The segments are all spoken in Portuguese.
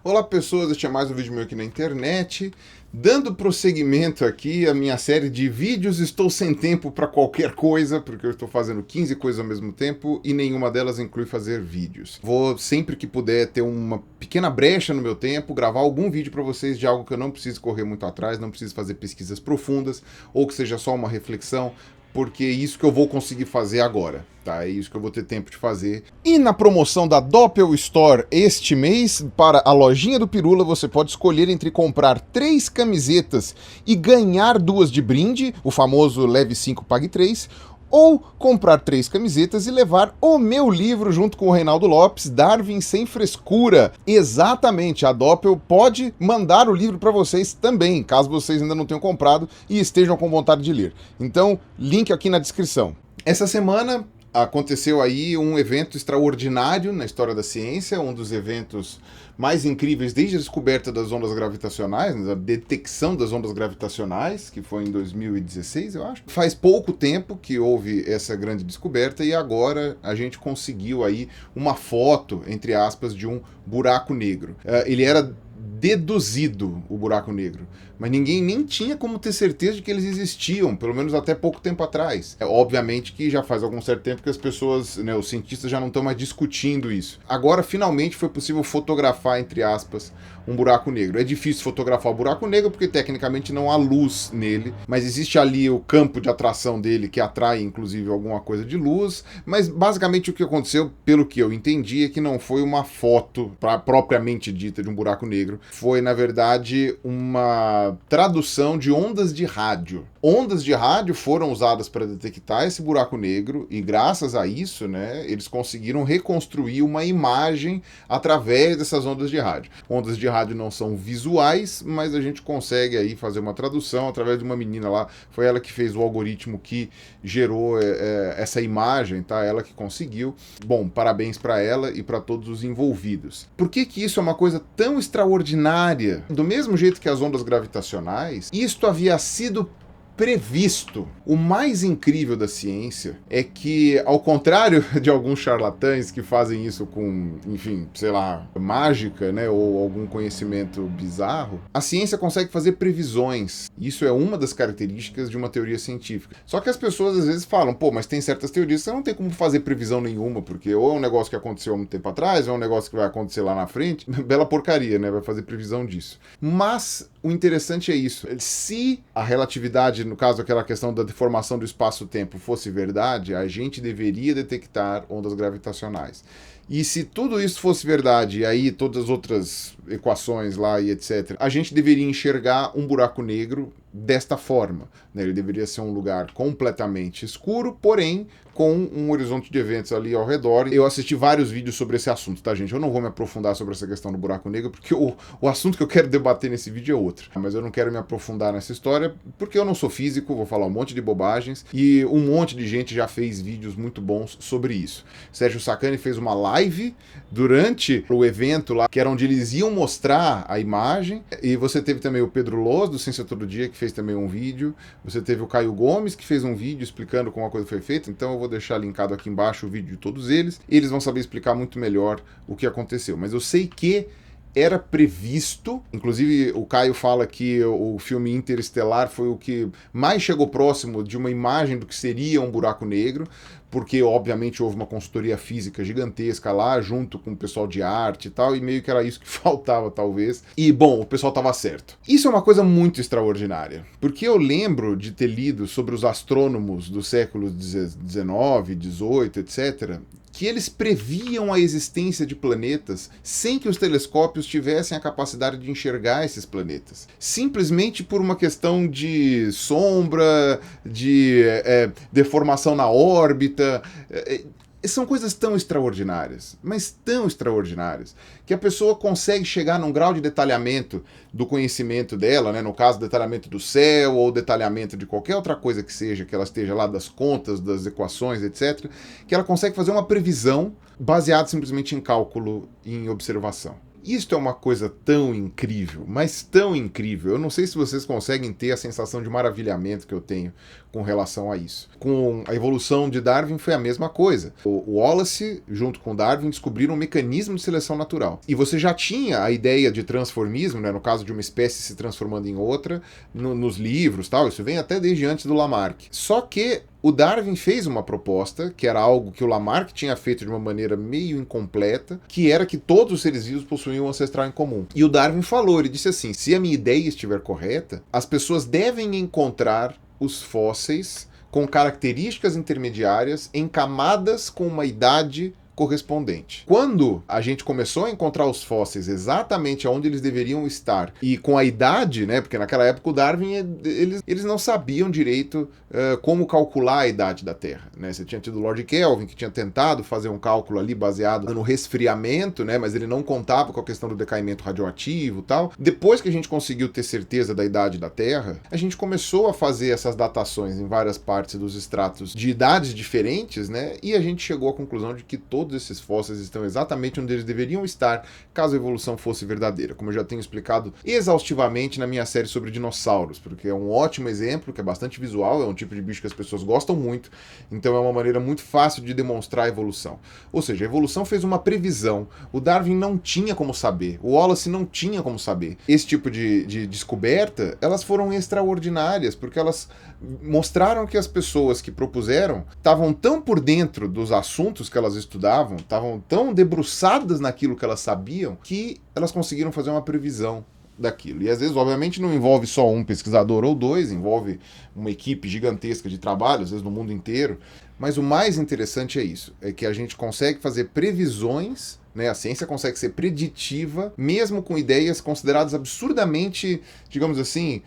Olá pessoas, este é mais um vídeo meu aqui na internet. Dando prosseguimento aqui à minha série de vídeos, estou sem tempo para qualquer coisa, porque eu estou fazendo 15 coisas ao mesmo tempo e nenhuma delas inclui fazer vídeos. Vou sempre que puder ter uma pequena brecha no meu tempo, gravar algum vídeo para vocês de algo que eu não preciso correr muito atrás, não preciso fazer pesquisas profundas, ou que seja só uma reflexão, porque é isso que eu vou conseguir fazer agora, tá? É isso que eu vou ter tempo de fazer. E na promoção da Doppel Store este mês, para a lojinha do Pirula, você pode escolher entre comprar 3 camisetas e ganhar 2 de brinde, o famoso leve 5, pague 3, ou comprar 3 camisetas e levar o meu livro junto com o Reinaldo Lopes, Darwin Sem Frescura. Exatamente, a Doppel pode mandar o livro para vocês também, caso vocês ainda não tenham comprado e estejam com vontade de ler. Então, link aqui na descrição. Essa semana aconteceu aí um evento extraordinário na história da ciência, um dos eventos mais incríveis desde a descoberta das ondas gravitacionais, a detecção das ondas gravitacionais, que foi em 2016, eu acho. Faz pouco tempo que houve essa grande descoberta e agora a gente conseguiu aí uma foto, entre aspas, de um buraco negro. Ele era deduzido, o buraco negro, mas ninguém nem tinha como ter certeza de que eles existiam, pelo menos até pouco tempo atrás. Obviamente que já faz algum certo tempo que as pessoas, né, os cientistas já não estão mais discutindo isso. Agora, finalmente, foi possível fotografar, entre aspas, um buraco negro. É difícil fotografar o buraco negro porque, tecnicamente, não há luz nele, mas existe ali o campo de atração dele, que atrai, inclusive, alguma coisa de luz, mas, basicamente, o que aconteceu, pelo que eu entendi, é que não foi uma foto propriamente dita de um buraco negro, foi, na verdade, uma tradução de ondas de rádio. Ondas de rádio foram usadas para detectar esse buraco negro e, graças a isso, né, eles conseguiram reconstruir uma imagem através dessas ondas de rádio. Ondas de rádio não são visuais, mas a gente consegue aí fazer uma tradução através de uma menina lá. Foi ela que fez o algoritmo que gerou essa imagem, tá? Ela que conseguiu. Bom, parabéns para ela e para todos os envolvidos. Por que isso é uma coisa tão extraordinária? Do mesmo jeito que as ondas gravitacionais, isto havia sido previsto. O mais incrível da ciência é que, ao contrário de alguns charlatães que fazem isso com, enfim, sei lá, mágica, né, ou algum conhecimento bizarro, a ciência consegue fazer previsões. Isso é uma das características de uma teoria científica. Só que as pessoas às vezes falam, pô, mas tem certas teorias que você não tem como fazer previsão nenhuma, porque ou é um negócio que aconteceu há muito tempo atrás, ou é um negócio que vai acontecer lá na frente. Bela porcaria, né, vai fazer previsão disso. Mas o interessante é isso. Se a relatividade, no caso aquela questão da deformação do espaço-tempo, fosse verdade, a gente deveria detectar ondas gravitacionais. E se tudo isso fosse verdade, e aí todas as outras equações lá e etc., a gente deveria enxergar um buraco negro desta forma, né? Ele deveria ser um lugar completamente escuro, porém com um horizonte de eventos ali ao redor. Eu assisti vários vídeos sobre esse assunto, tá, gente? Eu não vou me aprofundar sobre essa questão do buraco negro, porque o assunto que eu quero debater nesse vídeo é outro. Mas eu não quero me aprofundar nessa história, porque eu não sou físico, vou falar um monte de bobagens, e um monte de gente já fez vídeos muito bons sobre isso. Sérgio Sacani fez uma live durante o evento lá, que era onde eles iam mostrar a imagem, e você teve também o Pedro Loz, do Ciência Todo Dia, que fez também um vídeo, você teve o Caio Gomes, que fez um vídeo explicando como a coisa foi feita, então eu vou deixar linkado aqui embaixo o vídeo de todos eles, e eles vão saber explicar muito melhor o que aconteceu. Mas eu sei que era previsto, inclusive o Caio fala que o filme Interestelar foi o que mais chegou próximo de uma imagem do que seria um buraco negro, porque obviamente houve uma consultoria física gigantesca lá, junto com o pessoal de arte e tal, e meio que era isso que faltava talvez. E bom, o pessoal estava certo. Isso é uma coisa muito extraordinária, porque eu lembro de ter lido sobre os astrônomos do século XIX, XVIII, etc., que eles previam a existência de planetas sem que os telescópios tivessem a capacidade de enxergar esses planetas. Simplesmente por uma questão de sombra, de deformação na órbita. São coisas tão extraordinárias, mas tão extraordinárias, que a pessoa consegue chegar num grau de detalhamento do conhecimento dela, né? No caso, detalhamento do céu ou detalhamento de qualquer outra coisa que seja, que ela esteja lá das contas, das equações, etc., que ela consegue fazer uma previsão baseada simplesmente em cálculo e em observação. Isto é uma coisa tão incrível, mas tão incrível. Eu não sei se vocês conseguem ter a sensação de maravilhamento que eu tenho com relação a isso. Com a evolução de Darwin foi a mesma coisa. O Wallace, junto com Darwin, descobriram um mecanismo de seleção natural. E você já tinha a ideia de transformismo, né, no caso de uma espécie se transformando em outra, nos livros, tal. Isso vem até desde antes do Lamarck. Só que o Darwin fez uma proposta, que era algo que o Lamarck tinha feito de uma maneira meio incompleta, que era que todos os seres vivos possuíam um ancestral em comum. E o Darwin falou, ele disse assim, se a minha ideia estiver correta, as pessoas devem encontrar os fósseis com características intermediárias em camadas com uma idade correspondente. Quando a gente começou a encontrar os fósseis exatamente onde eles deveriam estar e com a idade, né, porque naquela época o Darwin, eles não sabiam direito como calcular a idade da Terra, né? Você tinha tido o Lord Kelvin, que tinha tentado fazer um cálculo ali baseado no resfriamento, né, mas ele não contava com a questão do decaimento radioativo e tal. Depois que a gente conseguiu ter certeza da idade da Terra, a gente começou a fazer essas datações em várias partes dos estratos de idades diferentes, né, e a gente chegou à conclusão de que todos esses fósseis estão exatamente onde eles deveriam estar caso a evolução fosse verdadeira, como eu já tenho explicado exaustivamente na minha série sobre dinossauros, porque é um ótimo exemplo, que é bastante visual, é um tipo de bicho que as pessoas gostam muito, então é uma maneira muito fácil de demonstrar a evolução. Ou seja, a evolução fez uma previsão, o Darwin não tinha como saber, o Wallace não tinha como saber. Esse tipo de descoberta, elas foram extraordinárias, porque elas mostraram que as pessoas que propuseram estavam tão por dentro dos assuntos que elas estudavam, estavam tão debruçadas naquilo que elas sabiam, que elas conseguiram fazer uma previsão daquilo. E às vezes, obviamente, não envolve só um pesquisador ou dois, envolve uma equipe gigantesca de trabalho, às vezes no mundo inteiro. Mas o mais interessante é isso, é que a gente consegue fazer previsões, né? A ciência consegue ser preditiva, mesmo com ideias consideradas absurdamente, digamos assim,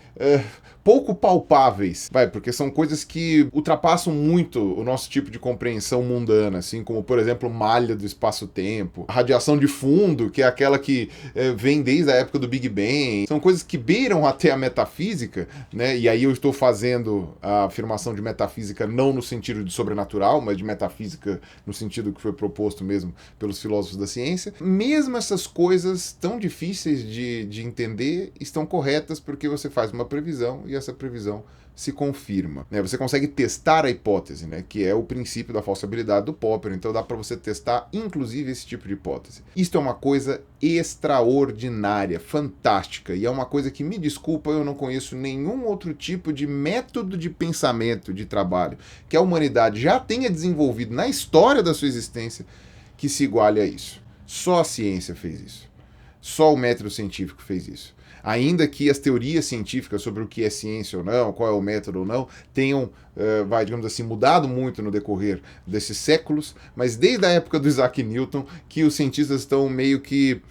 pouco palpáveis, porque são coisas que ultrapassam muito o nosso tipo de compreensão mundana, assim como, por exemplo, malha do espaço-tempo, a radiação de fundo, que é aquela que vem desde a época do Big Bang. São coisas que beiram até a metafísica, né? E aí eu estou fazendo a afirmação de metafísica não no sentido de sobrenatural, mas de metafísica no sentido que foi proposto mesmo pelos filósofos da ciência. Mesmo essas coisas tão difíceis de entender estão corretas porque você faz uma previsão e essa previsão se confirma, né? Você consegue testar a hipótese, né? Que é o princípio da falsibilidade do Popper, então dá para você testar inclusive esse tipo de hipótese. Isto é uma coisa extraordinária, fantástica, e é uma coisa que, me desculpa, eu não conheço nenhum outro tipo de método de pensamento, de trabalho, que a humanidade já tenha desenvolvido na história da sua existência que se iguale a isso. Só a ciência fez isso. Só o método científico fez isso. Ainda que as teorias científicas sobre o que é ciência ou não, qual é o método ou não, tenham, digamos assim, mudado muito no decorrer desses séculos, mas desde a época do Isaac Newton, que os cientistas estão meio que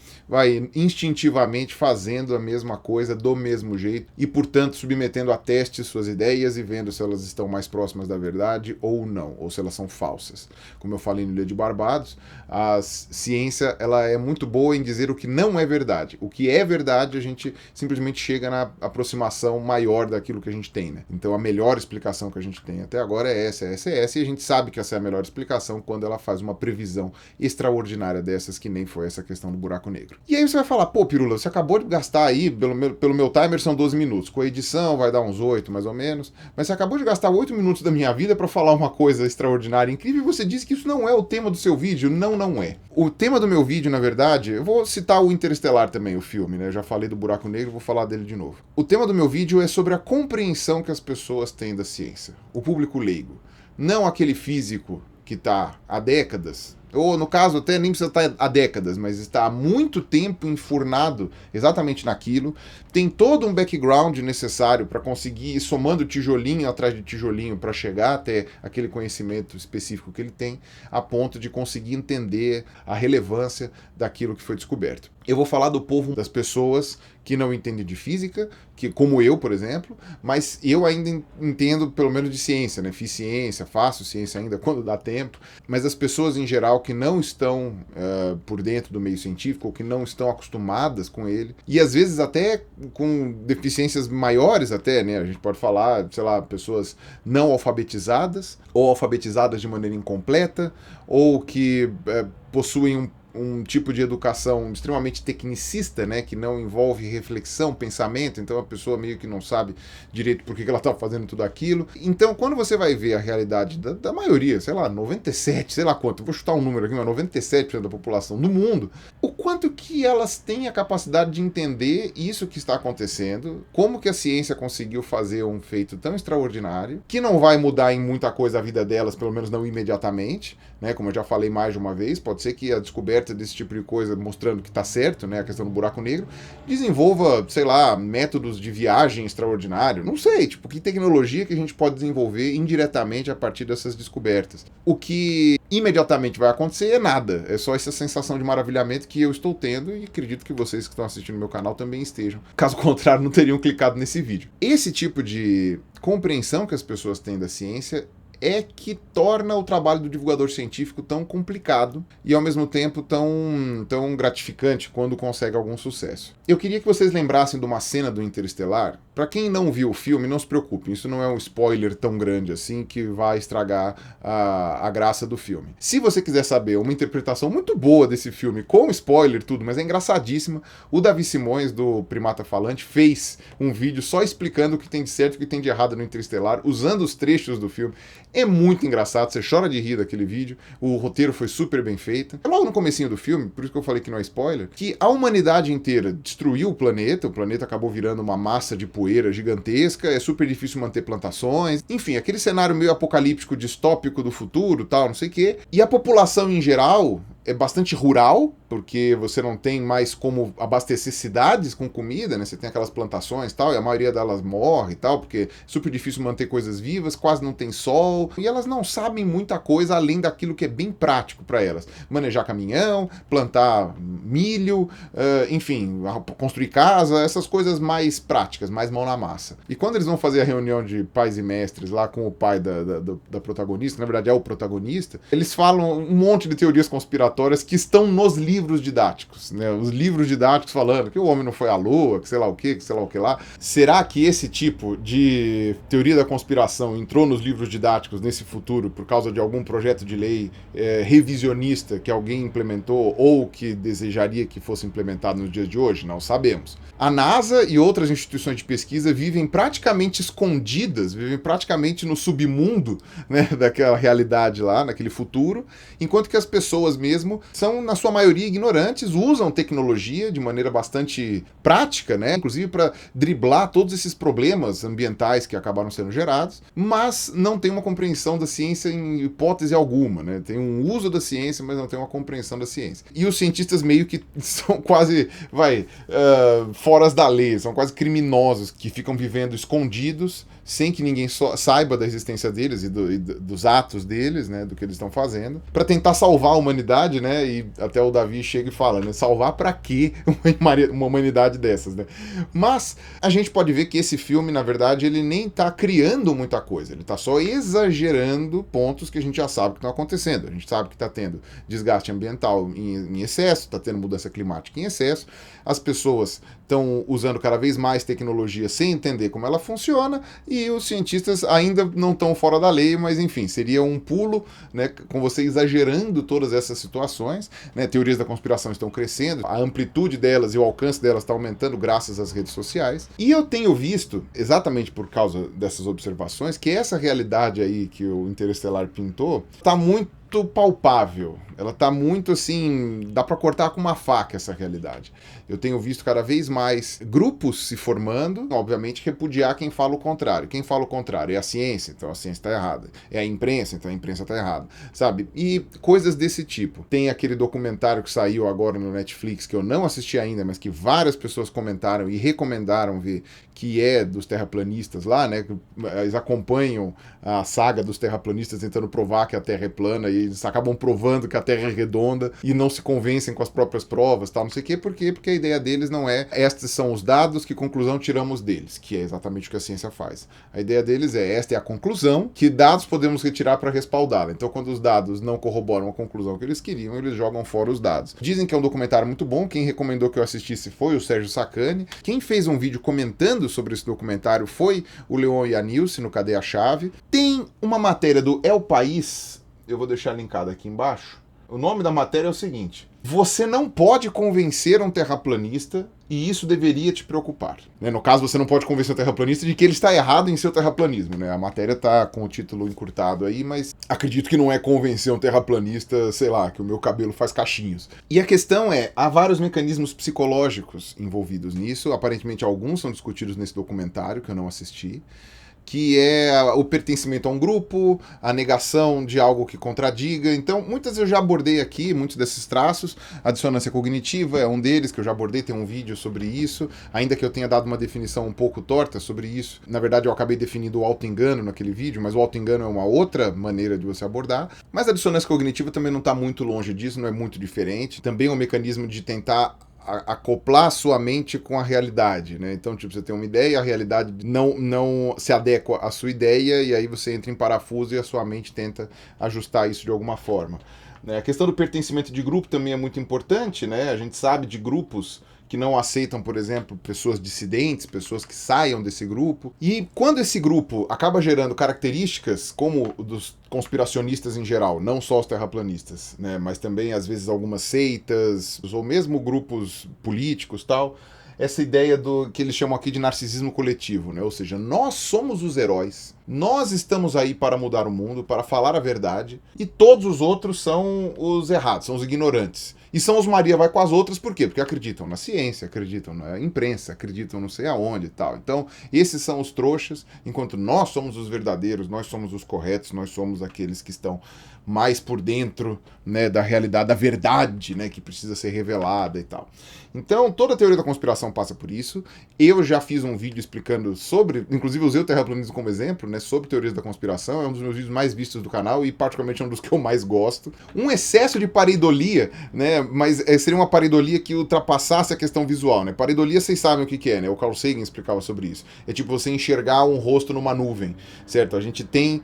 instintivamente fazendo a mesma coisa do mesmo jeito e, portanto, submetendo a teste suas ideias e vendo se elas estão mais próximas da verdade ou não, ou se elas são falsas. Como eu falei no Ilha de Barbados, a ciência ela é muito boa em dizer o que não é verdade. O que é verdade, a gente simplesmente chega na aproximação maior daquilo que a gente tem, né? Então a melhor explicação que a gente tem até agora é essa, e a gente sabe que essa é a melhor explicação quando ela faz uma previsão extraordinária dessas, que nem foi essa questão do buraco negro. E aí você vai falar, pô, Pirula, você acabou de gastar aí, pelo meu timer são 12 minutos, com a edição vai dar uns 8 mais ou menos, mas você acabou de gastar 8 minutos da minha vida para falar uma coisa extraordinária, incrível, e você disse que isso não é o tema do seu vídeo. Não é. O tema do meu vídeo, na verdade, eu vou citar o Interestelar também, o filme, né? Eu já falei do buraco negro, vou falar dele de novo. O tema do meu vídeo é sobre a compreensão que as pessoas têm da ciência, o público leigo. Não aquele físico que está há décadas, ou no caso até nem precisa estar há décadas, mas está há muito tempo enfurnado exatamente naquilo, tem todo um background necessário para conseguir ir somando tijolinho atrás de tijolinho para chegar até aquele conhecimento específico que ele tem, a ponto de conseguir entender a relevância daquilo que foi descoberto. Eu vou falar do povo das pessoas que não entendem de física, que, como eu, por exemplo, mas eu ainda entendo pelo menos de ciência, né? Fiz ciência, faço ciência ainda quando dá tempo, mas as pessoas em geral que não estão por dentro do meio científico, ou que não estão acostumadas com ele, e às vezes até com deficiências maiores até, né? A gente pode falar, sei lá, pessoas não alfabetizadas, ou alfabetizadas de maneira incompleta, ou que possuem um tipo de educação extremamente tecnicista, né, que não envolve reflexão, pensamento, então a pessoa meio que não sabe direito por que ela está fazendo tudo aquilo. Então, quando você vai ver a realidade da maioria, sei lá, 97, sei lá quanto, vou chutar um número aqui, mas 97% da população do mundo, o quanto que elas têm a capacidade de entender isso que está acontecendo, como que a ciência conseguiu fazer um feito tão extraordinário, que não vai mudar em muita coisa a vida delas, pelo menos não imediatamente, né, como eu já falei mais de uma vez, pode ser que a descoberta desse tipo de coisa, mostrando que está certo, né, a questão do buraco negro, desenvolva, sei lá, métodos de viagem extraordinário, não sei, tipo, que tecnologia que a gente pode desenvolver indiretamente a partir dessas descobertas. O que imediatamente vai acontecer é nada, é só essa sensação de maravilhamento que eu estou tendo e acredito que vocês que estão assistindo meu canal também estejam. Caso contrário, não teriam clicado nesse vídeo. Esse tipo de compreensão que as pessoas têm da ciência é que torna o trabalho do divulgador científico tão complicado e ao mesmo tempo tão gratificante quando consegue algum sucesso. Eu queria que vocês lembrassem de uma cena do Interestelar. Para quem não viu o filme, não se preocupe, isso não é um spoiler tão grande assim que vai estragar a graça do filme. Se você quiser saber uma interpretação muito boa desse filme, com spoiler tudo, mas é engraçadíssima, o Davi Simões, do Primata Falante, fez um vídeo só explicando o que tem de certo e o que tem de errado no Interestelar, usando os trechos do filme. É muito engraçado, você chora de rir daquele vídeo, o roteiro foi super bem feito. É logo no comecinho do filme, por isso que eu falei que não é spoiler, que a humanidade inteira destruiu o planeta acabou virando uma massa de poeira gigantesca, é super difícil manter plantações, enfim, aquele cenário meio apocalíptico, distópico do futuro, tal, não sei o quê. E a população em geral é bastante rural, porque você não tem mais como abastecer cidades com comida, né? Você tem aquelas plantações e tal, e a maioria delas morre e tal, porque é super difícil manter coisas vivas, quase não tem sol, e elas não sabem muita coisa além daquilo que é bem prático para elas. Manejar caminhão, plantar milho, enfim, construir casa, essas coisas mais práticas, mais mão na massa. E quando eles vão fazer a reunião de pais e mestres lá com o pai da protagonista, na verdade é o protagonista, eles falam um monte de teorias conspiratórias que estão nos livros didáticos, né? Os livros didáticos falando que o homem não foi à lua, que sei lá o que sei lá o que lá. Será que esse tipo de teoria da conspiração entrou nos livros didáticos nesse futuro por causa de algum projeto de lei revisionista que alguém implementou ou que desejaria que fosse implementado nos dias de hoje? Não sabemos. A NASA e outras instituições de pesquisa vivem praticamente escondidas, vivem praticamente no submundo, né, daquela realidade lá, naquele futuro, enquanto que as pessoas mesmo são, na sua maioria, ignorantes, usam tecnologia de maneira bastante prática, né, inclusive para driblar todos esses problemas ambientais que acabaram sendo gerados, mas não tem uma compreensão da ciência em hipótese alguma, né, tem um uso da ciência, mas não tem uma compreensão da ciência. E os cientistas meio que são quase, foras da lei, são quase criminosos que ficam vivendo escondidos, sem que ninguém saiba da existência deles e dos atos deles, né, do que eles estão fazendo, para tentar salvar a humanidade, né, e até o Davi chega e fala, né, salvar para quê uma humanidade dessas, né? Mas a gente pode ver que esse filme, na verdade, ele nem tá criando muita coisa, ele tá só exagerando pontos que a gente já sabe que estão acontecendo. A gente sabe que tá tendo desgaste ambiental em excesso, tá tendo mudança climática em excesso, as pessoas estão usando cada vez mais tecnologia sem entender como ela funciona, e os cientistas ainda não estão fora da lei, mas enfim, seria um pulo, né, com você exagerando todas essas situações, né, teorias da conspiração estão crescendo, a amplitude delas e o alcance delas está aumentando graças às redes sociais, e eu tenho visto, exatamente por causa dessas observações, que essa realidade aí que o Interestelar pintou está muito palpável, ela tá muito assim, dá para cortar com uma faca essa realidade. Eu tenho visto cada vez mais grupos se formando, obviamente repudiar quem fala o contrário. Quem fala o contrário é a ciência, então a ciência está errada. É a imprensa, então a imprensa está errada, sabe? E coisas desse tipo. Tem aquele documentário que saiu agora no Netflix, que eu não assisti ainda, mas que várias pessoas comentaram e recomendaram ver, que é dos terraplanistas lá, né? Eles acompanham a saga dos terraplanistas tentando provar que a Terra é plana, e eles acabam provando que a Terra é redonda e não se convencem com as próprias provas, tal, não sei o quê. Por quê? Porque a ideia deles não é estes são os dados, que conclusão tiramos deles, que é exatamente o que a ciência faz. A ideia deles é esta é a conclusão, que dados podemos retirar para respaldá-la. Então, quando os dados não corroboram a conclusão que eles queriam, eles jogam fora os dados. Dizem que é um documentário muito bom, quem recomendou que eu assistisse foi o Sérgio Sacani. Quem fez um vídeo comentando sobre esse documentário foi o Leon Ianilce, no Cadê a Chave. Tem uma matéria do El País, eu vou deixar linkado aqui embaixo. O nome da matéria é o seguinte: Você não pode convencer um terraplanista e isso deveria te preocupar. No caso, você não pode convencer o terraplanista de que ele está errado em seu terraplanismo. A matéria está com o título encurtado aí, mas acredito que não é convencer um terraplanista, sei lá, que o meu cabelo faz cachinhos. E a questão é, há vários mecanismos psicológicos envolvidos nisso, aparentemente alguns são discutidos nesse documentário, que eu não assisti, que é o pertencimento a um grupo, a negação de algo que contradiga. Então, muitas eu já abordei aqui, muitos desses traços. A dissonância cognitiva é um deles que eu já abordei, tem um vídeo sobre isso, ainda que eu tenha dado uma definição um pouco torta sobre isso. Na verdade, eu acabei definindo o auto-engano naquele vídeo, mas o auto-engano é uma outra maneira de você abordar. Mas a dissonância cognitiva também não está muito longe disso, não é muito diferente. Também é um mecanismo de tentar acoplar a sua mente com a realidade, né? Então, tipo, você tem uma ideia, a realidade não se adequa à sua ideia, e aí você entra em parafuso e a sua mente tenta ajustar isso de alguma forma. A questão do pertencimento de grupo também é muito importante, né? A gente sabe de grupos que não aceitam, por exemplo, pessoas dissidentes, pessoas que saiam desse grupo. E quando esse grupo acaba gerando características como dos conspiracionistas em geral, não só os terraplanistas, né, mas também às vezes algumas seitas ou mesmo grupos políticos, tal, essa ideia do que eles chamam aqui de narcisismo coletivo, né? Ou seja, nós somos os heróis, nós estamos aí para mudar o mundo, para falar a verdade, e todos os outros são os errados, são os ignorantes. E são os Maria vai com as outras, por quê? Porque acreditam na ciência, acreditam na imprensa, acreditam não sei aonde e tal. Então, esses são os trouxas, enquanto nós somos os verdadeiros, nós somos os corretos, nós somos aqueles que estão mais por dentro, né, da realidade, da verdade, né, que precisa ser revelada e tal. Então, toda a teoria da conspiração passa por isso. Eu já fiz um vídeo explicando sobre, inclusive usei o terraplanismo como exemplo, né, sobre teorias da conspiração. É um dos meus vídeos mais vistos do canal e particularmente é um dos que eu mais gosto. Um excesso de pareidolia, né, mas seria uma pareidolia que ultrapassasse a questão visual, né? Pareidolia, vocês sabem o que é, né? O Carl Sagan explicava sobre isso. É tipo você enxergar um rosto numa nuvem, certo? A gente tem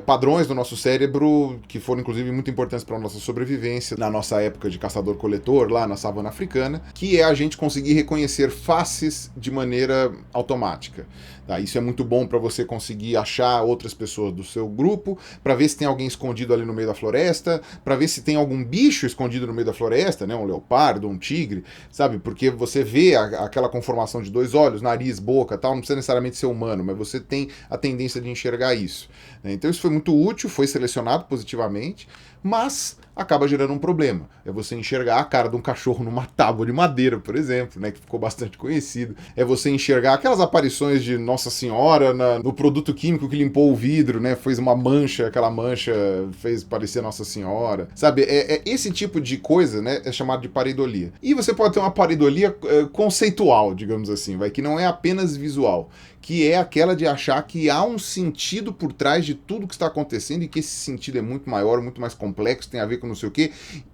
padrões do nosso cérebro que foram inclusive muito importantes para a nossa sobrevivência na nossa época de caçador-coletor lá na savana africana, que é a gente conseguir reconhecer faces de maneira automática. Tá? Isso é muito bom para você conseguir achar outras pessoas do seu grupo, para ver se tem alguém escondido ali no meio da floresta, para ver se tem algum bicho escondido no meio da floresta, né? Um leopardo, um tigre, sabe? Porque você vê aquela conformação de dois olhos, nariz, boca, tal, não precisa necessariamente ser humano, mas você tem a tendência de enxergar isso. Né? Então isso foi muito útil, foi selecionado positivamente, mas acaba gerando um problema. É você enxergar a cara de um cachorro numa tábua de madeira, por exemplo, né, que ficou bastante conhecido. É você enxergar aquelas aparições de Nossa Senhora no produto químico que limpou o vidro, né, fez uma mancha, aquela mancha fez parecer Nossa Senhora. Sabe, esse tipo de coisa, né, é chamado de pareidolia. E você pode ter uma pareidolia conceitual, digamos assim, que não é apenas visual, que é aquela de achar que há um sentido por trás de tudo que está acontecendo e que esse sentido é muito maior, muito mais complexo, tem a ver com não sei o quê,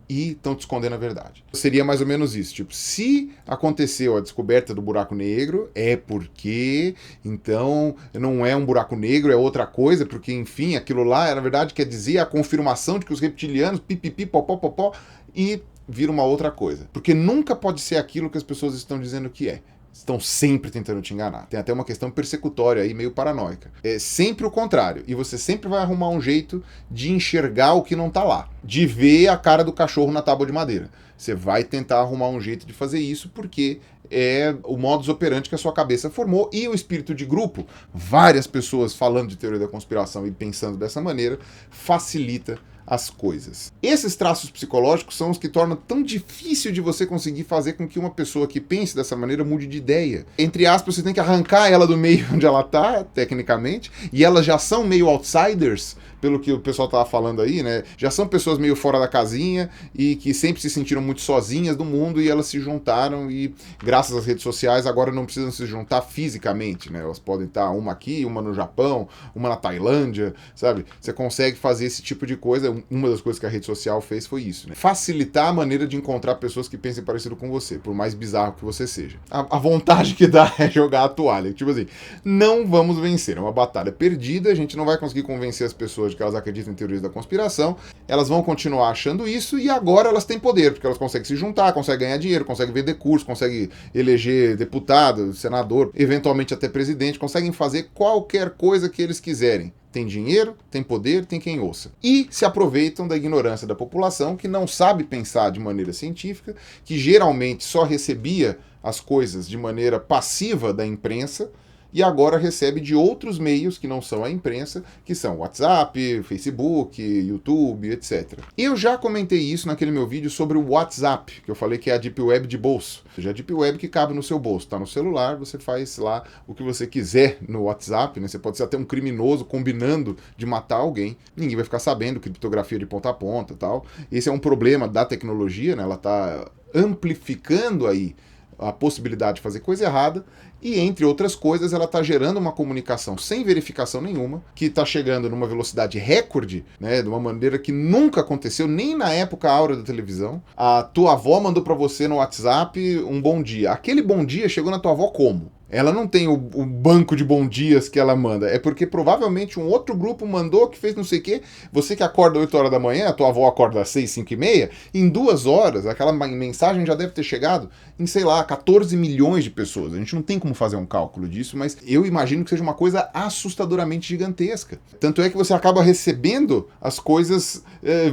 e estão te escondendo a verdade. Seria mais ou menos isso, tipo, se aconteceu a descoberta do buraco negro, é porque, então, não é um buraco negro, é outra coisa, porque, enfim, aquilo lá, na verdade, quer dizer a confirmação de que os reptilianos, pipipi, popó, e vira uma outra coisa. Porque nunca pode ser aquilo que as pessoas estão dizendo que é. Estão sempre tentando te enganar. Tem até uma questão persecutória aí, meio paranoica. É sempre o contrário. E você sempre vai arrumar um jeito de enxergar o que não tá lá. De ver a cara do cachorro na tábua de madeira. Você vai tentar arrumar um jeito de fazer isso porque é o modus operandi que a sua cabeça formou. E o espírito de grupo, várias pessoas falando de teoria da conspiração e pensando dessa maneira, facilita as coisas. Esses traços psicológicos são os que tornam tão difícil de você conseguir fazer com que uma pessoa que pense dessa maneira mude de ideia. Entre aspas, você tem que arrancar ela do meio onde ela está, tecnicamente, e elas já são meio outsiders, pelo que o pessoal estava falando aí, né? Já são pessoas meio fora da casinha e que sempre se sentiram muito sozinhas do mundo e elas se juntaram e, graças às redes sociais, agora não precisam se juntar fisicamente, né? Elas podem estar uma aqui, uma no Japão, uma na Tailândia, sabe? Você consegue fazer esse tipo de coisa. Uma das coisas que a rede social fez foi isso, né? Facilitar a maneira de encontrar pessoas que pensem parecido com você, por mais bizarro que você seja. A vontade que dá é jogar a toalha. Tipo assim, não vamos vencer. É uma batalha perdida, a gente não vai conseguir convencer as pessoas de que elas acreditam em teorias da conspiração, elas vão continuar achando isso e agora elas têm poder, porque elas conseguem se juntar, conseguem ganhar dinheiro, conseguem vender curso, conseguem eleger deputado, senador, eventualmente até presidente, conseguem fazer qualquer coisa que eles quiserem. tem dinheiro, tem poder, tem quem ouça. E se aproveitam da ignorância da população que não sabe pensar de maneira científica, que geralmente só recebia as coisas de maneira passiva da imprensa, e agora recebe de outros meios que não são a imprensa, que são WhatsApp, Facebook, YouTube, etc. Eu já comentei isso naquele meu vídeo sobre o WhatsApp, que eu falei que é a Deep Web de bolso. Ou seja, a Deep Web que cabe no seu bolso. Está no celular, você faz lá o que você quiser no WhatsApp, né? Você pode ser até um criminoso combinando de matar alguém. Ninguém vai ficar sabendo, criptografia de ponta a ponta e tal. Esse é um problema da tecnologia, né? Ela está amplificando aí a possibilidade de fazer coisa errada, e entre outras coisas ela está gerando uma comunicação sem verificação nenhuma, que está chegando numa velocidade recorde, né, de uma maneira que nunca aconteceu, nem na época áurea da televisão. A tua avó mandou para você no WhatsApp um bom dia. Aquele bom dia chegou na tua avó como? Ela não tem o banco de bom dias que ela manda. É porque provavelmente um outro grupo mandou que fez não sei o quê. Você que acorda 8 horas da manhã, a tua avó acorda às 6, 5 e meia. Em 2 horas, aquela mensagem já deve ter chegado em, sei lá, 14 milhões de pessoas. A gente não tem como fazer um cálculo disso, mas eu imagino que seja uma coisa assustadoramente gigantesca. Tanto é que você acaba recebendo as coisas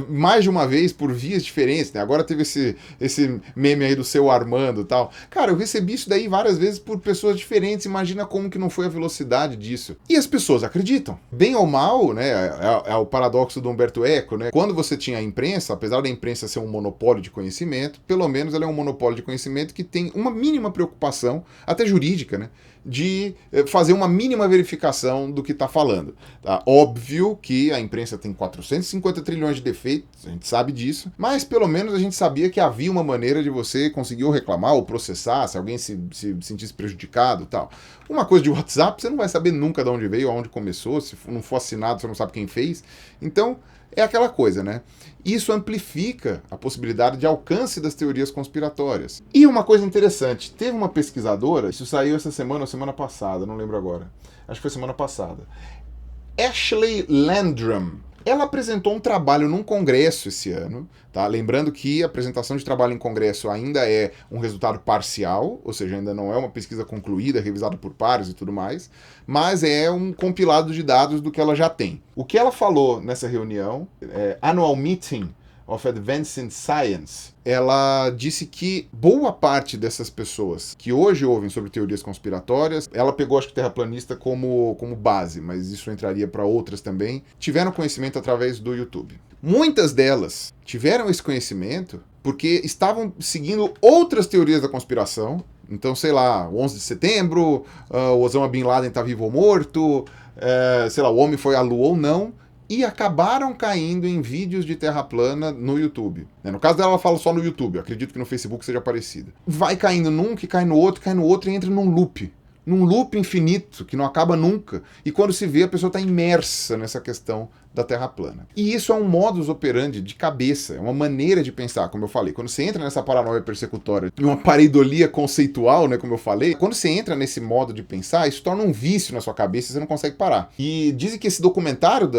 mais de uma vez por vias diferentes, né? Agora teve esse meme aí do seu Armando e tal. Cara, eu recebi isso daí várias vezes por pessoas diferentes. Imagina como que não foi a velocidade disso. E as pessoas acreditam. Bem ou mal, né? É o paradoxo do Humberto Eco, né? Quando você tinha a imprensa, apesar da imprensa ser um monopólio de conhecimento, pelo menos ela é um monopólio de conhecimento que tem uma mínima preocupação, até jurídica, né? De fazer uma mínima verificação do que está falando. Tá? Óbvio que a imprensa tem 450 trilhões de defeitos, a gente sabe disso, mas pelo menos a gente sabia que havia uma maneira de você conseguir ou reclamar ou processar se alguém se sentisse prejudicado e tal. Uma coisa de WhatsApp, você não vai saber nunca de onde veio, aonde começou, se não for assinado, você não sabe quem fez. Então, é aquela coisa, né? Isso amplifica a possibilidade de alcance das teorias conspiratórias. E uma coisa interessante, teve uma pesquisadora, isso saiu essa semana ou semana passada, não lembro agora. Acho que foi semana passada. Ashley Landrum. Ela apresentou um trabalho num congresso esse ano, tá? Lembrando que a apresentação de trabalho em congresso ainda é um resultado parcial, ou seja, ainda não é uma pesquisa concluída, revisada por pares e tudo mais, mas é um compilado de dados do que ela já tem. O que ela falou nessa reunião, Annual Meeting of Advancing Science, ela disse que boa parte dessas pessoas que hoje ouvem sobre teorias conspiratórias, ela pegou, acho que, terraplanista como base, mas isso entraria para outras também, tiveram conhecimento através do YouTube. Muitas delas tiveram esse conhecimento porque estavam seguindo outras teorias da conspiração. Então, sei lá, o 11 de setembro, o Osama Bin Laden está vivo ou morto, sei lá, o homem foi à lua ou não, e acabaram caindo em vídeos de terra plana no YouTube. No caso dela, ela fala só no YouTube, eu acredito que no Facebook seja parecido. Vai caindo num, que cai no outro e entra num loop. Num loop infinito, que não acaba nunca. E quando se vê, a pessoa está imersa nessa questão da Terra plana. E isso é um modus operandi de cabeça, é uma maneira de pensar, como eu falei. Quando você entra nessa paranoia persecutória e uma pareidolia conceitual, né, como eu falei, quando você entra nesse modo de pensar, isso torna um vício na sua cabeça e você não consegue parar. E dizem que esse documentário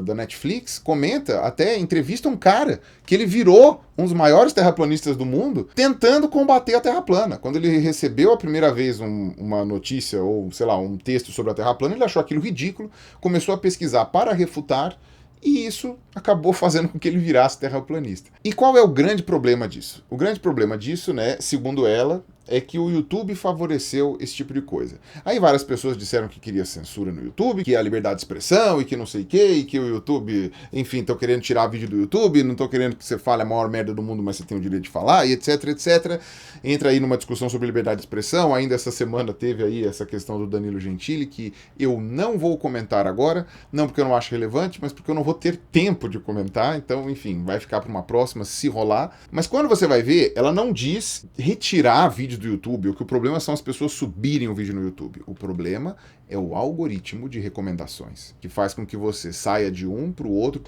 da Netflix comenta, até entrevista um cara que ele virou um dos maiores terraplanistas do mundo tentando combater a Terra plana. Quando ele recebeu a primeira vez uma notícia ou, sei lá, um texto sobre a Terra plana, ele achou aquilo ridículo, começou a pesquisar para refutar, e isso acabou fazendo com que ele virasse terraplanista. E qual é o grande problema disso? O grande problema disso, né, segundo ela, é que o YouTube favoreceu esse tipo de coisa. Aí várias pessoas disseram que queria censura no YouTube, que é a liberdade de expressão e que não sei o quê, e que o YouTube, enfim, estão querendo tirar vídeo do YouTube, não estão querendo que você fale a maior merda do mundo, mas você tem o direito de falar, e etc, etc. Entra aí numa discussão sobre liberdade de expressão. Ainda essa semana teve aí essa questão do Danilo Gentili, que eu não vou comentar agora, não porque eu não acho relevante, mas porque eu não vou ter tempo de comentar, então, enfim, vai ficar para uma próxima, se rolar. Mas quando você vai ver, ela não diz retirar vídeo do YouTube, o que o problema são as pessoas subirem o vídeo no YouTube. O problema é o algoritmo de recomendações, que faz com que você saia de um pro outro,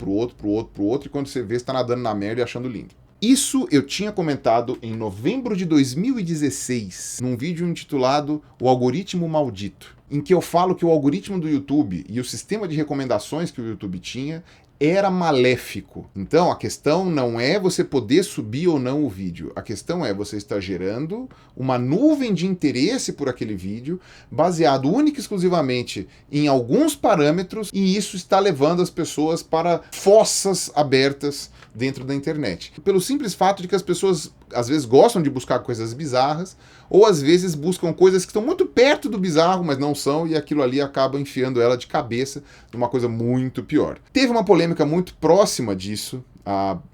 e quando você vê, está nadando na merda e achando lindo. Isso eu tinha comentado em novembro de 2016, num vídeo intitulado O Algoritmo Maldito, em que eu falo que o algoritmo do YouTube e o sistema de recomendações que o YouTube tinha era maléfico. Então, a questão não é você poder subir ou não o vídeo. A questão é você estar gerando uma nuvem de interesse por aquele vídeo, baseado única e exclusivamente em alguns parâmetros, e isso está levando as pessoas para fossas abertas dentro da internet. Pelo simples fato de que as pessoas, às vezes, gostam de buscar coisas bizarras, ou às vezes buscam coisas que estão muito perto do bizarro, mas não são, e aquilo ali acaba enfiando ela de cabeça numa coisa muito pior. Teve uma polêmica muito próxima disso,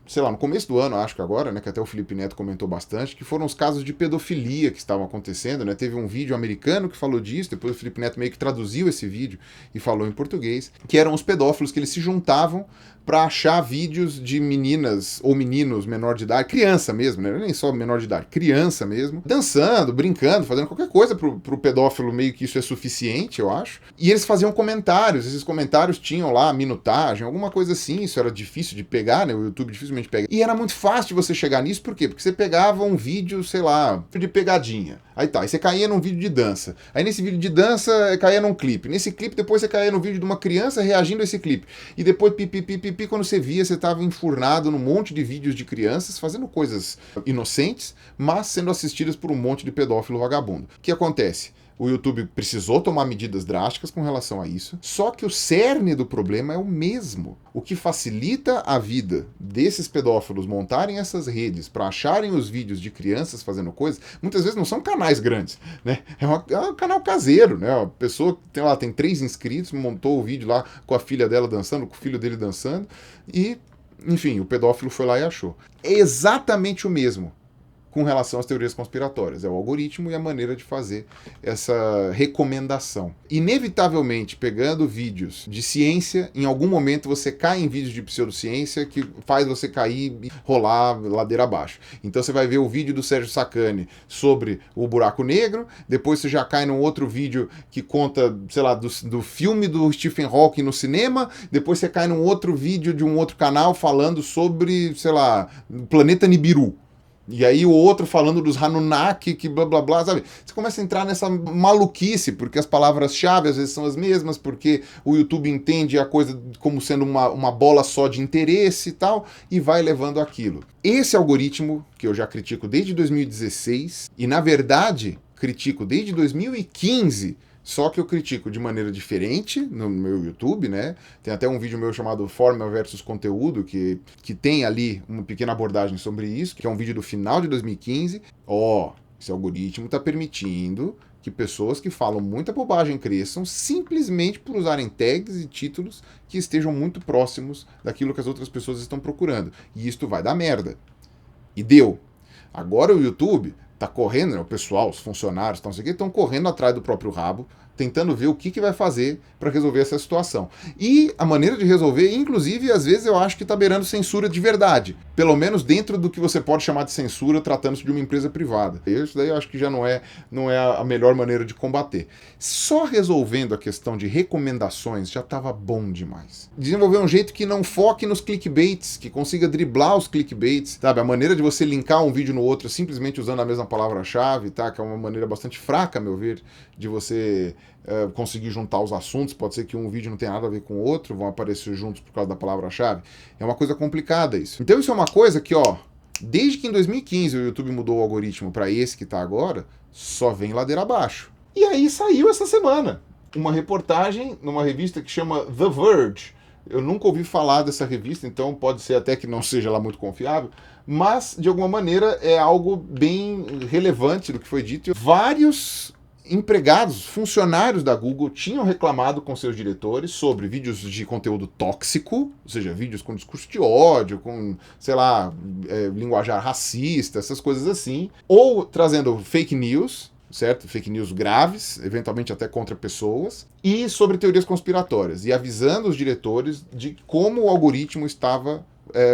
sei lá, no começo do ano, acho que agora, né, que até o Felipe Neto comentou bastante, que foram os casos de pedofilia que estavam acontecendo, né? Teve um vídeo americano que falou disso, depois o Felipe Neto meio que traduziu esse vídeo e falou em português, que eram os pedófilos que eles se juntavam para achar vídeos de meninas ou meninos menor de idade, criança mesmo, né? Nem só menor de idade, criança mesmo, dançando, brincando, fazendo qualquer coisa pro pedófilo, meio que isso é suficiente, eu acho. E eles faziam comentários, esses comentários tinham lá minutagem, alguma coisa assim, isso era difícil de pegar, né? O YouTube dificilmente pega. E era muito fácil de você chegar nisso, por quê? Porque você pegava um vídeo, sei lá, de pegadinha. Aí tá, aí você caía num vídeo de dança. Aí nesse vídeo de dança, caía num clipe. Nesse clipe, depois você caía num vídeo de uma criança reagindo a esse clipe. E depois, quando você via, você estava enfurnado num monte de vídeos de crianças fazendo coisas inocentes, mas sendo assistidas por um monte de pedófilo vagabundo. O que acontece? O YouTube precisou tomar medidas drásticas com relação a isso, só que o cerne do problema é o mesmo. O que facilita a vida desses pedófilos montarem essas redes para acharem os vídeos de crianças fazendo coisas, muitas vezes não são canais grandes, né? É um canal caseiro, né? A pessoa tem 3 inscritos, montou o vídeo lá com a filha dela dançando, com o filho dele dançando, e, enfim, o pedófilo foi lá e achou. É exatamente o mesmo com relação às teorias conspiratórias. É o algoritmo e a maneira de fazer essa recomendação. Inevitavelmente, pegando vídeos de ciência, em algum momento você cai em vídeos de pseudociência que faz você cair e rolar ladeira abaixo. Então você vai ver o vídeo do Sérgio Sacani sobre o buraco negro, depois você já cai num outro vídeo que conta, sei lá, do filme do Stephen Hawking no cinema, depois você cai num outro vídeo de um outro canal falando sobre, sei lá, o planeta Nibiru. E aí o outro falando dos Anunnaki, que blá blá blá, sabe? Você começa a entrar nessa maluquice, porque as palavras-chave às vezes são as mesmas, porque o YouTube entende a coisa como sendo uma bola só de interesse e tal, e vai levando aquilo. Esse algoritmo, que eu já critico desde 2016, e na verdade critico desde 2015, só que eu critico de maneira diferente no meu YouTube, né? Tem até um vídeo meu chamado Forma versus Conteúdo, que tem ali uma pequena abordagem sobre isso, que é um vídeo do final de 2015. Esse algoritmo está permitindo que pessoas que falam muita bobagem cresçam simplesmente por usarem tags e títulos que estejam muito próximos daquilo que as outras pessoas estão procurando. E isto vai dar merda. E deu. Agora o YouTube tá correndo, né, o pessoal, os funcionários, não sei o que, estão correndo atrás do próprio rabo, tentando ver o que vai fazer para resolver essa situação. E a maneira de resolver, inclusive, às vezes eu acho que tá beirando censura de verdade. Pelo menos dentro do que você pode chamar de censura, tratando-se de uma empresa privada. Isso daí eu acho que já não é a melhor maneira de combater. Só resolvendo a questão de recomendações já estava bom demais. Desenvolver um jeito que não foque nos clickbaits, que consiga driblar os clickbaits, sabe? A maneira de você linkar um vídeo no outro simplesmente usando a mesma palavra-chave, tá? Que é uma maneira bastante fraca, a meu ver, de você conseguir juntar os assuntos. Pode ser que um vídeo não tenha nada a ver com o outro, vão aparecer juntos por causa da palavra-chave. É uma coisa complicada isso. Então isso é uma coisa que, desde que em 2015 o YouTube mudou o algoritmo para esse que tá agora, só vem ladeira abaixo. E aí saiu essa semana uma reportagem numa revista que chama The Verge. Eu nunca ouvi falar dessa revista, então pode ser até que não seja lá muito confiável, mas de alguma maneira é algo bem relevante do que foi dito. Vários empregados, funcionários da Google tinham reclamado com seus diretores sobre vídeos de conteúdo tóxico, ou seja, vídeos com discurso de ódio, com, sei lá, linguajar racista, essas coisas assim, ou trazendo fake news, certo? Fake news graves, eventualmente até contra pessoas, e sobre teorias conspiratórias, e avisando os diretores de como o algoritmo estava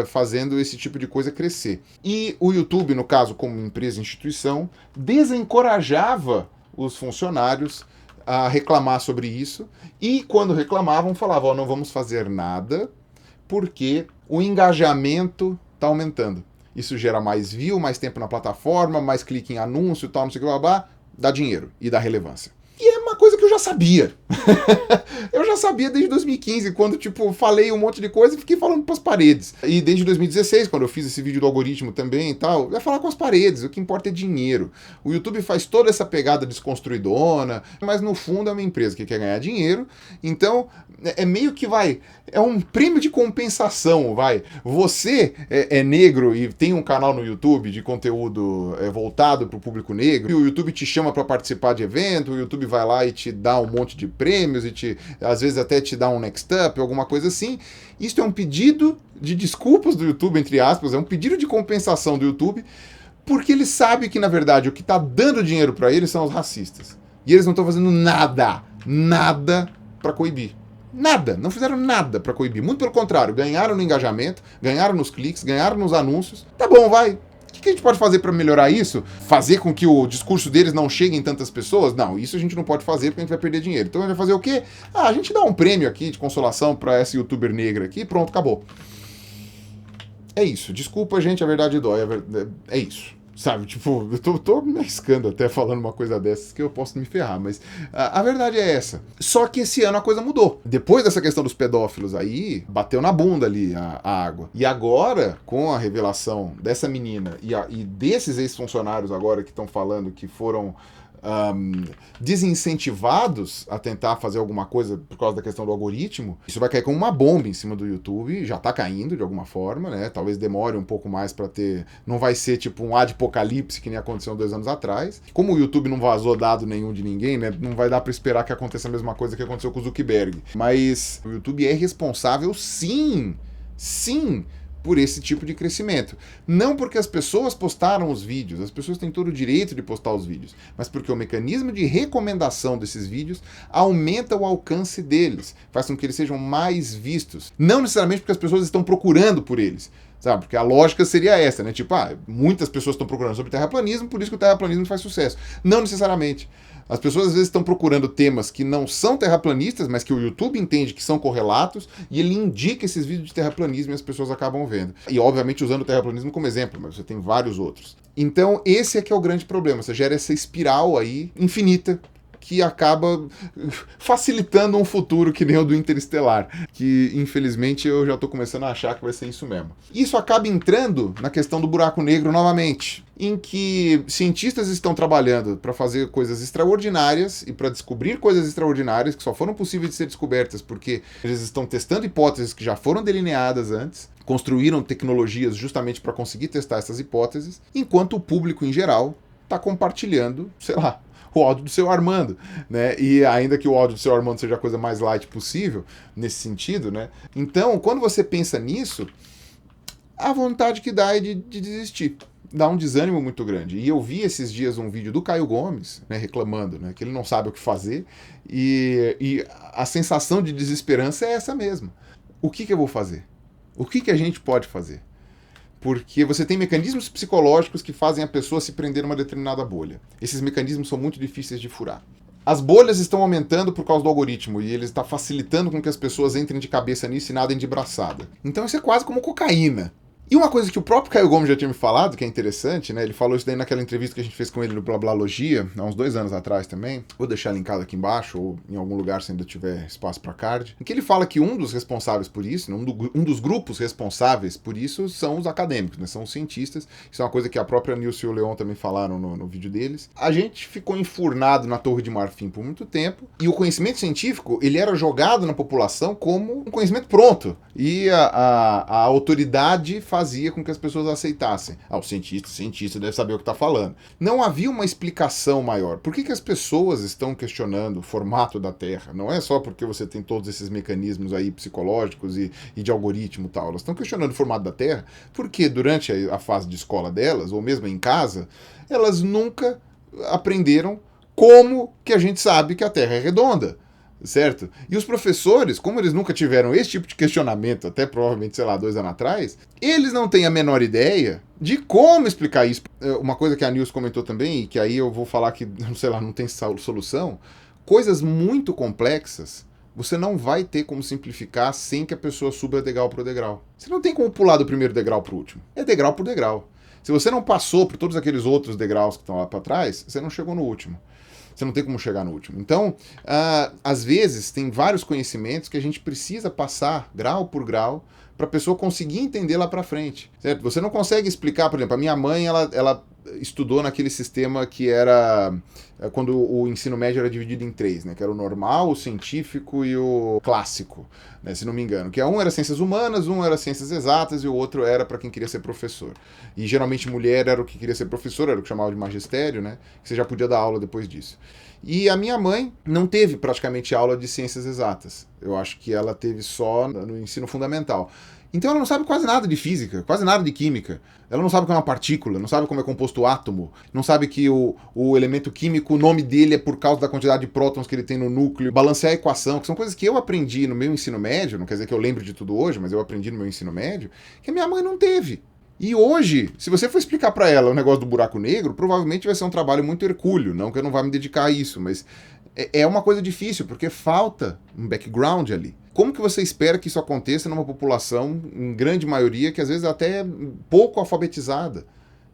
fazendo esse tipo de coisa crescer. E o YouTube, no caso, como empresa e instituição, desencorajava os funcionários a reclamar sobre isso, e quando reclamavam, falavam, não vamos fazer nada, porque o engajamento está aumentando. Isso gera mais view, mais tempo na plataforma, mais clique em anúncio e tal, não sei o que, blá, blá, dá dinheiro e dá relevância. E é uma coisa que eu já sabia. Eu já sabia desde 2015, quando, tipo, falei um monte de coisa e fiquei falando pras paredes. E desde 2016, quando eu fiz esse vídeo do algoritmo também e tal, é falar com as paredes, o que importa é dinheiro. O YouTube faz toda essa pegada desconstruidona, mas no fundo é uma empresa que quer ganhar dinheiro, então é meio que é um prêmio de compensação, Você é negro e tem um canal no YouTube de conteúdo voltado pro público negro, e o YouTube te chama para participar de evento, o YouTube vai lá e te dá um monte de prêmios e às vezes até te dá um next up, alguma coisa assim. Isso é um pedido de desculpas do YouTube, entre aspas, é um pedido de compensação do YouTube, porque ele sabe que, na verdade, o que tá dando dinheiro para eles são os racistas. E eles não estão fazendo nada para coibir. Nada, não fizeram nada para coibir. Muito pelo contrário, ganharam no engajamento, ganharam nos cliques, ganharam nos anúncios. Tá bom, vai. O que a gente pode fazer para melhorar isso? Fazer com que o discurso deles não chegue em tantas pessoas? Não, isso a gente não pode fazer porque a gente vai perder dinheiro. Então a gente vai fazer o quê? A gente dá um prêmio aqui de consolação para essa youtuber negra aqui, pronto, acabou. É isso. Desculpa, gente, a verdade dói. É isso. Sabe, tipo, eu tô me arriscando até falando uma coisa dessas que eu posso me ferrar, mas a verdade é essa. Só que esse ano a coisa mudou. Depois dessa questão dos pedófilos aí, bateu na bunda ali a água. E agora, com a revelação dessa menina e desses ex-funcionários agora que estão falando que foram desincentivados a tentar fazer alguma coisa por causa da questão do algoritmo, isso vai cair como uma bomba em cima do YouTube, já tá caindo de alguma forma, né? Talvez demore um pouco mais pra ter... Não vai ser tipo um adapocalipse que nem aconteceu 2 anos atrás. Como o YouTube não vazou dado nenhum de ninguém, né? Não vai dar pra esperar que aconteça a mesma coisa que aconteceu com o Zuckerberg. Mas o YouTube é responsável, sim, por esse tipo de crescimento. Não porque as pessoas postaram os vídeos, as pessoas têm todo o direito de postar os vídeos, mas porque o mecanismo de recomendação desses vídeos aumenta o alcance deles, faz com que eles sejam mais vistos. Não necessariamente porque as pessoas estão procurando por eles, sabe? Porque a lógica seria essa, né? Tipo, muitas pessoas estão procurando sobre terraplanismo, por isso que o terraplanismo faz sucesso. Não necessariamente. As pessoas às vezes estão procurando temas que não são terraplanistas, mas que o YouTube entende que são correlatos, e ele indica esses vídeos de terraplanismo e as pessoas acabam vendo. E obviamente usando o terraplanismo como exemplo, mas você tem vários outros. Então esse é que é o grande problema, você gera essa espiral aí infinita, que acaba facilitando um futuro que nem o do Interestelar, que infelizmente eu já estou começando a achar que vai ser isso mesmo. Isso acaba entrando na questão do buraco negro novamente, em que cientistas estão trabalhando para fazer coisas extraordinárias e para descobrir coisas extraordinárias que só foram possíveis de ser descobertas porque eles estão testando hipóteses que já foram delineadas antes, construíram tecnologias justamente para conseguir testar essas hipóteses, enquanto o público em geral está compartilhando, sei lá, o ódio do seu Armando, né? E ainda que o ódio do seu Armando seja a coisa mais light possível, nesse sentido, né? Então, quando você pensa nisso, a vontade que dá é de desistir. Dá um desânimo muito grande. E eu vi esses dias um vídeo do Caio Gomes, né, reclamando, né, que ele não sabe o que fazer, e a sensação de desesperança é essa mesma. O que eu vou fazer? O que a gente pode fazer? Porque você tem mecanismos psicológicos que fazem a pessoa se prender numa determinada bolha. Esses mecanismos são muito difíceis de furar. As bolhas estão aumentando por causa do algoritmo e ele está facilitando com que as pessoas entrem de cabeça nisso e nadem de braçada. Então isso é quase como cocaína. E uma coisa que o próprio Caio Gomes já tinha me falado, que é interessante, né? Ele falou isso daí naquela entrevista que a gente fez com ele no Blablalogia, há uns 2 anos atrás também. Vou deixar linkado aqui embaixo, ou em algum lugar se ainda tiver espaço para card. Em que ele fala que um dos responsáveis por isso, um dos grupos responsáveis por isso são os acadêmicos, né? São os cientistas. Isso é uma coisa que a própria Nilce e o Leon também falaram no vídeo deles. A gente ficou enfurnado na Torre de Marfim por muito tempo, e o conhecimento científico, ele era jogado na população como um conhecimento pronto. E a autoridade fazia com que as pessoas aceitassem. O cientista deve saber o que está falando. Não havia uma explicação maior. Por que as pessoas estão questionando o formato da Terra? Não é só porque você tem todos esses mecanismos aí psicológicos e de algoritmo e tal. Elas estão questionando o formato da Terra porque durante a fase de escola delas, ou mesmo em casa, elas nunca aprenderam como que a gente sabe que a Terra é redonda. Certo? E os professores, como eles nunca tiveram esse tipo de questionamento, até provavelmente, sei lá, 2 anos atrás, eles não têm a menor ideia de como explicar isso. Uma coisa que a Nilce comentou também, e que aí eu vou falar que, sei lá, não tem solução, coisas muito complexas, você não vai ter como simplificar sem que a pessoa suba degrau por degrau. Você não tem como pular do primeiro degrau para o último. É degrau por degrau. Se você não passou por todos aqueles outros degraus que estão lá para trás, você não chegou no último. Você não tem como chegar no último. Então, às vezes, tem vários conhecimentos que a gente precisa passar grau por grau para a pessoa conseguir entender lá para frente. Certo? Você não consegue explicar, por exemplo, a minha mãe, ela estudou naquele sistema que era quando o ensino médio era dividido em 3, né? Que era o normal, o científico e o clássico, né? Se não me engano. Que um era ciências humanas, um era ciências exatas e o outro era para quem queria ser professor. E geralmente mulher era o que queria ser professor, era o que chamava de magistério, né? Que você já podia dar aula depois disso. E a minha mãe não teve praticamente aula de ciências exatas. Eu acho que ela teve só no ensino fundamental. Então ela não sabe quase nada de física, quase nada de química. Ela não sabe o que é uma partícula, não sabe como é composto o átomo, não sabe que o elemento químico, o nome dele é por causa da quantidade de prótons que ele tem no núcleo, balancear a equação, que são coisas que eu aprendi no meu ensino médio, não quer dizer que eu lembre de tudo hoje, mas eu aprendi no meu ensino médio, que a minha mãe não teve. E hoje, se você for explicar para ela o negócio do buraco negro, provavelmente vai ser um trabalho muito hercúleo, não que eu não vá me dedicar a isso, mas é uma coisa difícil, porque falta um background ali. Como que você espera que isso aconteça numa população, em grande maioria, que às vezes até é pouco alfabetizada?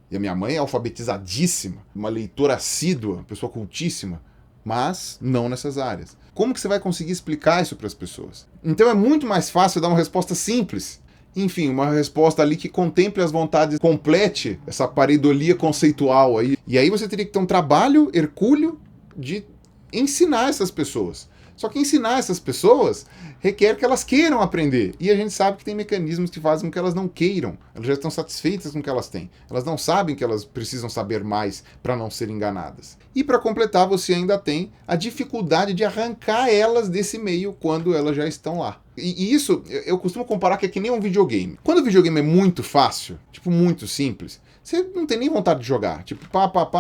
E a minha mãe é alfabetizadíssima, uma leitora assídua, uma pessoa cultíssima, mas não nessas áreas. Como que você vai conseguir explicar isso para as pessoas? Então é muito mais fácil dar uma resposta simples. Enfim, uma resposta ali que contemple as vontades, complete essa pareidolia conceitual aí. E aí você teria que ter um trabalho hercúleo de ensinar essas pessoas. Só que ensinar essas pessoas requer que elas queiram aprender. E a gente sabe que tem mecanismos que fazem com que elas não queiram. Elas já estão satisfeitas com o que elas têm. Elas não sabem que elas precisam saber mais para não serem enganadas. E para completar, você ainda tem a dificuldade de arrancar elas desse meio quando elas já estão lá. E isso, eu costumo comparar que é que nem um videogame. Quando o videogame é muito fácil, tipo muito simples, você não tem nem vontade de jogar. Tipo,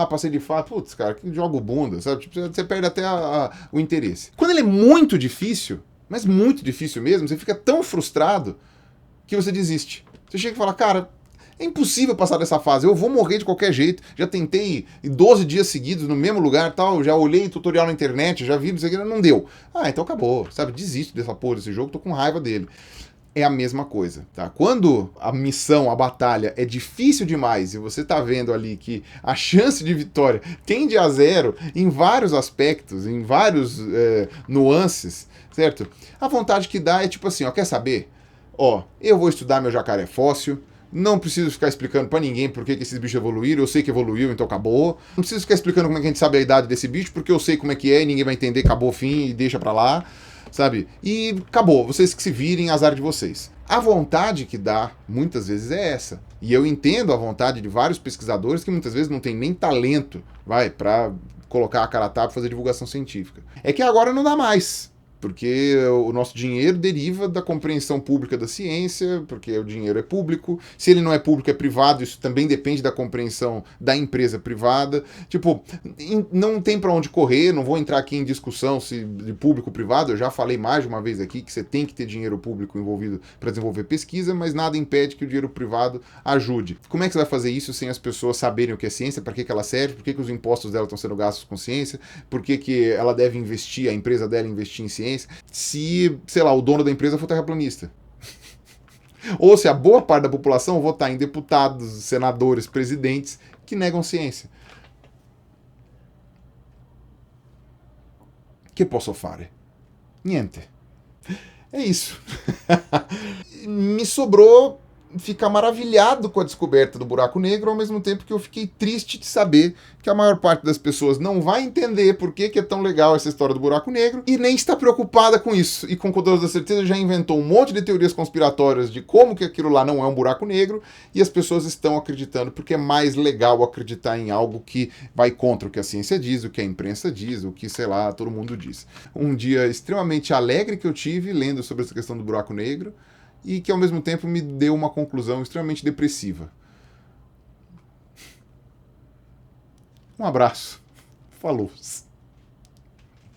passei de fase. Putz, cara, que jogo bunda, sabe? Tipo, você perde até o interesse. Quando ele é muito difícil, mas muito difícil mesmo, você fica tão frustrado que você desiste. Você chega e fala, cara, é impossível passar dessa fase, eu vou morrer de qualquer jeito. Já tentei 12 dias seguidos no mesmo lugar, tal, já olhei tutorial na internet, já vi, isso aqui, não deu. Ah, então acabou, sabe? Desisto dessa porra desse jogo, tô com raiva dele. É a mesma coisa, tá? Quando a missão, a batalha é difícil demais e você tá vendo ali que a chance de vitória tende a zero em vários aspectos, em vários nuances, certo? A vontade que dá é tipo assim, ó, quer saber? Ó, eu vou estudar meu jacaré fóssil, não preciso ficar explicando pra ninguém por que esses bichos evoluíram, eu sei que evoluiu, então acabou. Não preciso ficar explicando como é que a gente sabe a idade desse bicho, porque eu sei como é que é e ninguém vai entender, acabou, fim e deixa pra lá. Sabe? E acabou, vocês que se virem, azar de vocês. A vontade que dá, muitas vezes, é essa. E eu entendo a vontade de vários pesquisadores que muitas vezes não tem nem talento, para colocar a cara a tapa e fazer divulgação científica. É que agora não dá mais. Porque o nosso dinheiro deriva da compreensão pública da ciência, porque o dinheiro é público. Se ele não é público, é privado, isso também depende da compreensão da empresa privada. Tipo, não tem para onde correr, não vou entrar aqui em discussão se de público ou privado, eu já falei mais de uma vez aqui que você tem que ter dinheiro público envolvido para desenvolver pesquisa, mas nada impede que o dinheiro privado ajude. Como é que você vai fazer isso sem as pessoas saberem o que é ciência, para que ela serve, por que os impostos dela estão sendo gastos com ciência, por que ela deve investir, a empresa dela investir em ciência, se, sei lá, o dono da empresa for terraplanista. Ou se a boa parte da população votar em deputados, senadores, presidentes que negam ciência. Que posso fare? Niente. É isso. Me sobrou ficar maravilhado com a descoberta do buraco negro, ao mesmo tempo que eu fiquei triste de saber que a maior parte das pessoas não vai entender por que é tão legal essa história do buraco negro e nem está preocupada com isso. E com toda certeza já inventou um monte de teorias conspiratórias de como que aquilo lá não é um buraco negro e as pessoas estão acreditando porque é mais legal acreditar em algo que vai contra o que a ciência diz, o que a imprensa diz, o que, sei lá, todo mundo diz. Um dia extremamente alegre que eu tive lendo sobre essa questão do buraco negro, e que ao mesmo tempo me deu uma conclusão extremamente depressiva. Um abraço. Falou.